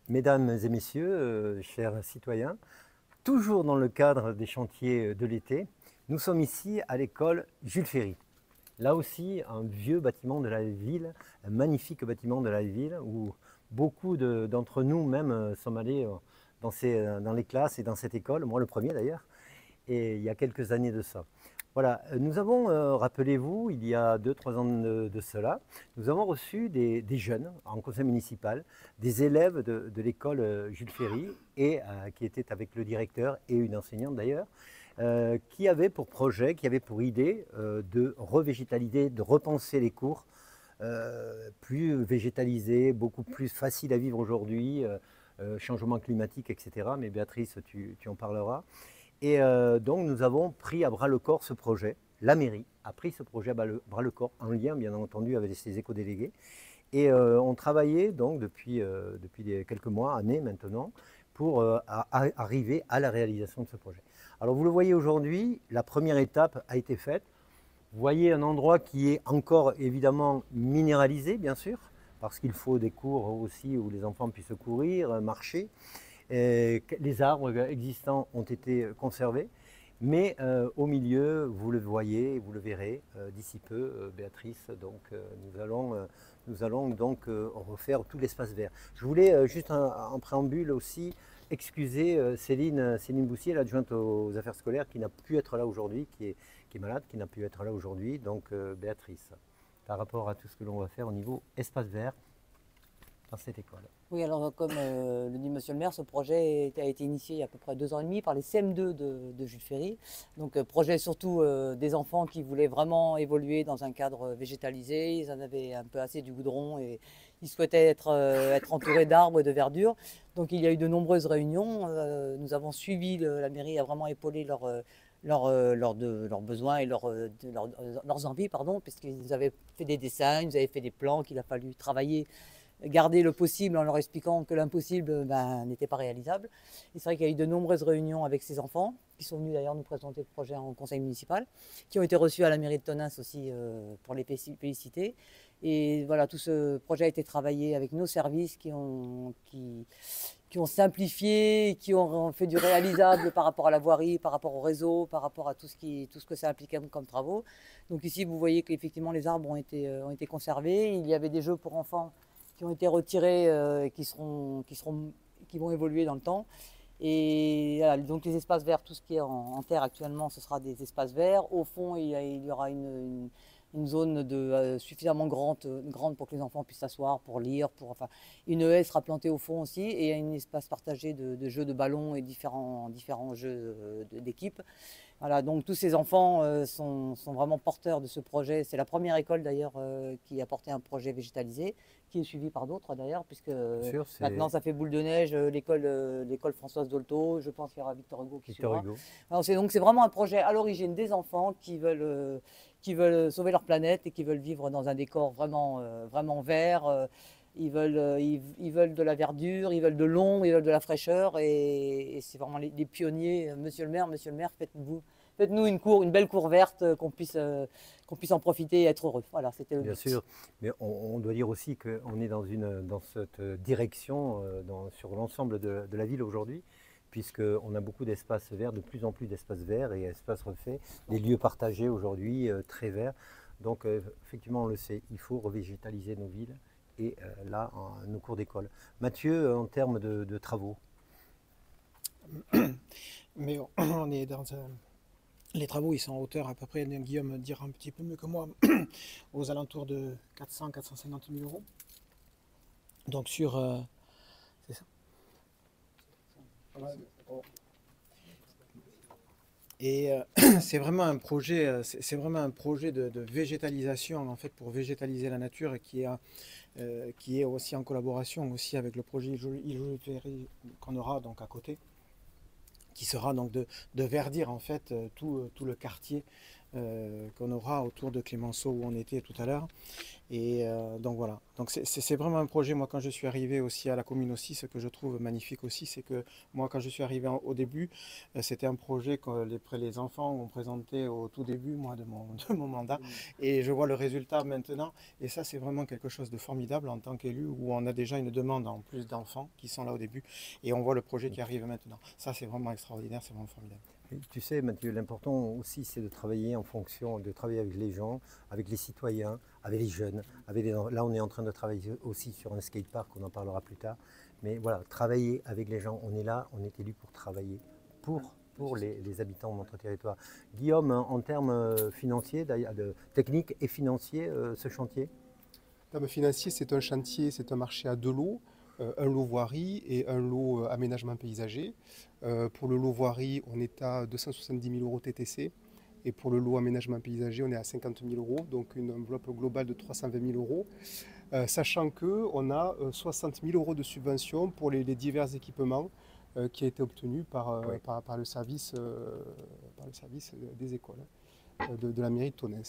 Mesdames et messieurs, chers citoyens, toujours dans le cadre des chantiers de l'été, nous sommes ici à l'école Jules Ferry. Là aussi, un vieux bâtiment de la ville, un magnifique bâtiment de la ville où beaucoup d'entre nous même sommes allés dans les classes et dans cette école, moi le premier d'ailleurs, et il y a quelques années de ça. Voilà, nous avons, rappelez-vous, il y a 2-3 ans de cela, nous avons reçu des jeunes en conseil municipal, des élèves de l'école Jules Ferry, et qui étaient avec le directeur et une enseignante d'ailleurs, qui avaient pour projet, qui avaient pour idée de revégétaliser, de repenser les cours, plus végétalisés, beaucoup plus faciles à vivre aujourd'hui, changement climatique, etc. Mais Béatrice, tu en parleras. Et donc nous avons pris à bras le corps ce projet. La mairie a pris ce projet à bras le corps, en lien bien entendu avec ses éco-délégués. Et on travaillait donc depuis quelques mois, années maintenant, pour arriver à la réalisation de ce projet. Alors vous le voyez aujourd'hui, la première étape a été faite. Vous voyez un endroit qui est encore évidemment minéralisé, bien sûr, parce qu'il faut des cours aussi où les enfants puissent courir, marcher. Les arbres existants ont été conservés, mais au milieu, vous le voyez, vous le verrez d'ici peu, Béatrice, donc nous allons donc refaire tout l'espace vert. Je voulais juste en préambule aussi excuser Céline Boussier, l'adjointe aux affaires scolaires, qui n'a pu être là aujourd'hui, qui est malade, qui n'a pu être là aujourd'hui, donc Béatrice, par rapport à tout ce que l'on va faire au niveau espace vert dans cette école. Oui, alors comme le dit Monsieur le maire, ce projet a été initié il y a à peu près 2 ans et demi par les CM2 de Jules Ferry. Donc projet surtout des enfants qui voulaient vraiment évoluer dans un cadre végétalisé. Ils en avaient un peu assez du goudron et ils souhaitaient être entourés d'arbres et de verdure. Donc il y a eu de nombreuses réunions. Nous avons suivi, la mairie a vraiment épaulé leurs besoins et leurs envies, pardon, puisqu'ils avaient fait des dessins, ils avaient fait des plans qu'il a fallu travailler, garder le possible en leur expliquant que l'impossible n'était pas réalisable. Et c'est vrai qu'il y a eu de nombreuses réunions avec ces enfants, qui sont venus d'ailleurs nous présenter le projet en conseil municipal, qui ont été reçus à la mairie de Tonneins aussi pour les féliciter. Et voilà, tout ce projet a été travaillé avec nos services qui ont simplifié, qui ont fait du réalisable par rapport à la voirie, par rapport au réseau, par rapport à tout ce que ça impliquait comme travaux. Donc ici, vous voyez qu'effectivement les arbres ont été conservés. Il y avait des jeux pour enfants qui ont été retirés et qui vont évoluer dans le temps. Et voilà, donc les espaces verts, tout ce qui est en terre actuellement, ce sera des espaces verts. Au fond, il y aura une zone suffisamment grande pour que les enfants puissent s'asseoir, pour lire, enfin, une haie sera plantée au fond aussi, et il y a un espace partagé de jeux de ballon et différents jeux d'équipe. Voilà, donc tous ces enfants sont vraiment porteurs de ce projet. C'est la première école d'ailleurs qui a porté un projet végétalisé, qui est suivi par d'autres d'ailleurs, puisque Sûr, maintenant ça fait boule de neige, l'école Françoise Dolto, je pense qu'il y aura Victor Hugo qui Victor suivra. Hugo. Alors, donc c'est vraiment un projet à l'origine des enfants qui veulent sauver leur planète et qui veulent vivre dans un décor vraiment vert. Ils veulent de la verdure, ils veulent de l'ombre, ils veulent de la fraîcheur, et c'est vraiment les pionniers. Monsieur le maire, faites-nous une belle cour verte, qu'on puisse en profiter et être heureux. Voilà, c'était le Bien but. sûr, mais on doit dire aussi qu'on est dans cette direction sur l'ensemble de la ville aujourd'hui, puisqu'on a beaucoup d'espaces verts, de plus en plus d'espaces verts et espaces refaits, des lieux partagés aujourd'hui très verts. Donc effectivement, on le sait, il faut revégétaliser nos villes et là, nos cours d'école. Mathieu, en termes de travaux. Mais on est dans un... Les travaux, ils sont en hauteur à peu près, Guillaume dira un petit peu mieux que moi, aux alentours de 400-450 000 euros. Donc sur... c'est ça. Et c'est vraiment un projet, de végétalisation en fait, pour végétaliser la nature, et qui est aussi en collaboration aussi avec le projet qu'on aura donc à côté, qui sera donc de verdir en fait tout le quartier qu'on aura autour de Clémenceau où on était tout à l'heure. Et donc voilà, donc c'est vraiment un projet. Moi quand je suis arrivé aussi à la commune aussi, ce que je trouve magnifique aussi, c'est que moi quand je suis arrivé au début, c'était un projet que les enfants ont présenté au tout début moi, de mon mandat, et je vois le résultat maintenant, et ça c'est vraiment quelque chose de formidable en tant qu'élu, où on a déjà une demande en plus d'enfants qui sont là au début, et on voit le projet qui arrive maintenant. Ça c'est vraiment extraordinaire, c'est vraiment formidable. Et tu sais, Mathieu, l'important aussi, c'est de travailler en fonction, de travailler avec les gens, avec les citoyens, avec les jeunes. Là, on est en train de travailler aussi sur un skatepark, on en parlera plus tard. Mais voilà, travailler avec les gens, on est là, on est élu pour travailler pour les habitants de notre territoire. Guillaume, en termes financiers, techniques et financiers, ce chantier? En termes financiers, c'est un chantier, c'est un marché à deux lots. Un lot voirie et un lot aménagement paysager. Pour le lot voirie, on est à 270 000 euros TTC. Et pour le lot aménagement paysager, on est à 50 000 euros, donc une enveloppe globale de 320 000 euros. Sachant qu'on a 60 000 euros de subvention pour les divers équipements qui a été obtenu par le service des écoles de la mairie de Tonnes.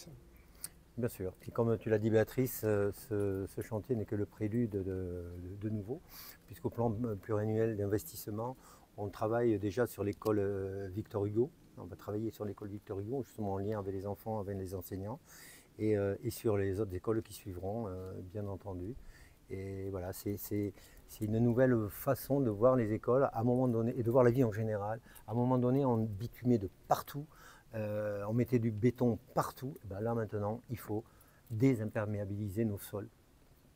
Bien sûr. Et comme tu l'as dit, Béatrice, ce chantier n'est que le prélude de nouveau, puisqu'au plan pluriannuel d'investissement, on travaille déjà sur l'école Victor Hugo. On va travailler sur l'école Victor Hugo, justement en lien avec les enfants, avec les enseignants, et sur les autres écoles qui suivront, bien entendu. Et voilà, c'est une nouvelle façon de voir les écoles à un moment donné, et de voir la vie en général. À un moment donné, on bitumait de partout. On mettait du béton partout. Et bien là maintenant, il faut désimperméabiliser nos sols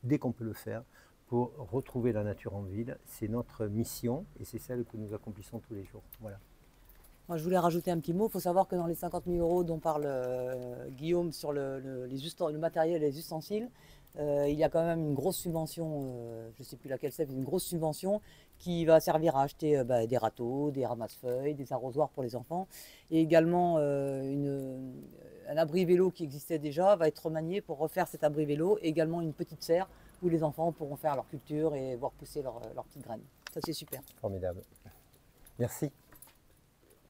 dès qu'on peut le faire pour retrouver la nature en ville. C'est notre mission et c'est celle que nous accomplissons tous les jours. Voilà. Moi, je voulais rajouter un petit mot. Il faut savoir que dans les 50 000 euros dont parle Guillaume sur le matériel et les ustensiles, il y a quand même une grosse subvention, je ne sais plus laquelle c'est, mais une grosse subvention qui va servir à acheter des râteaux, des ramasse-feuilles, des arrosoirs pour les enfants. Et également un abri vélo qui existait déjà va être remanié pour refaire cet abri vélo. Et également une petite serre où les enfants pourront faire leur culture et voir pousser leurs petites graines. Ça c'est super. Formidable. Merci.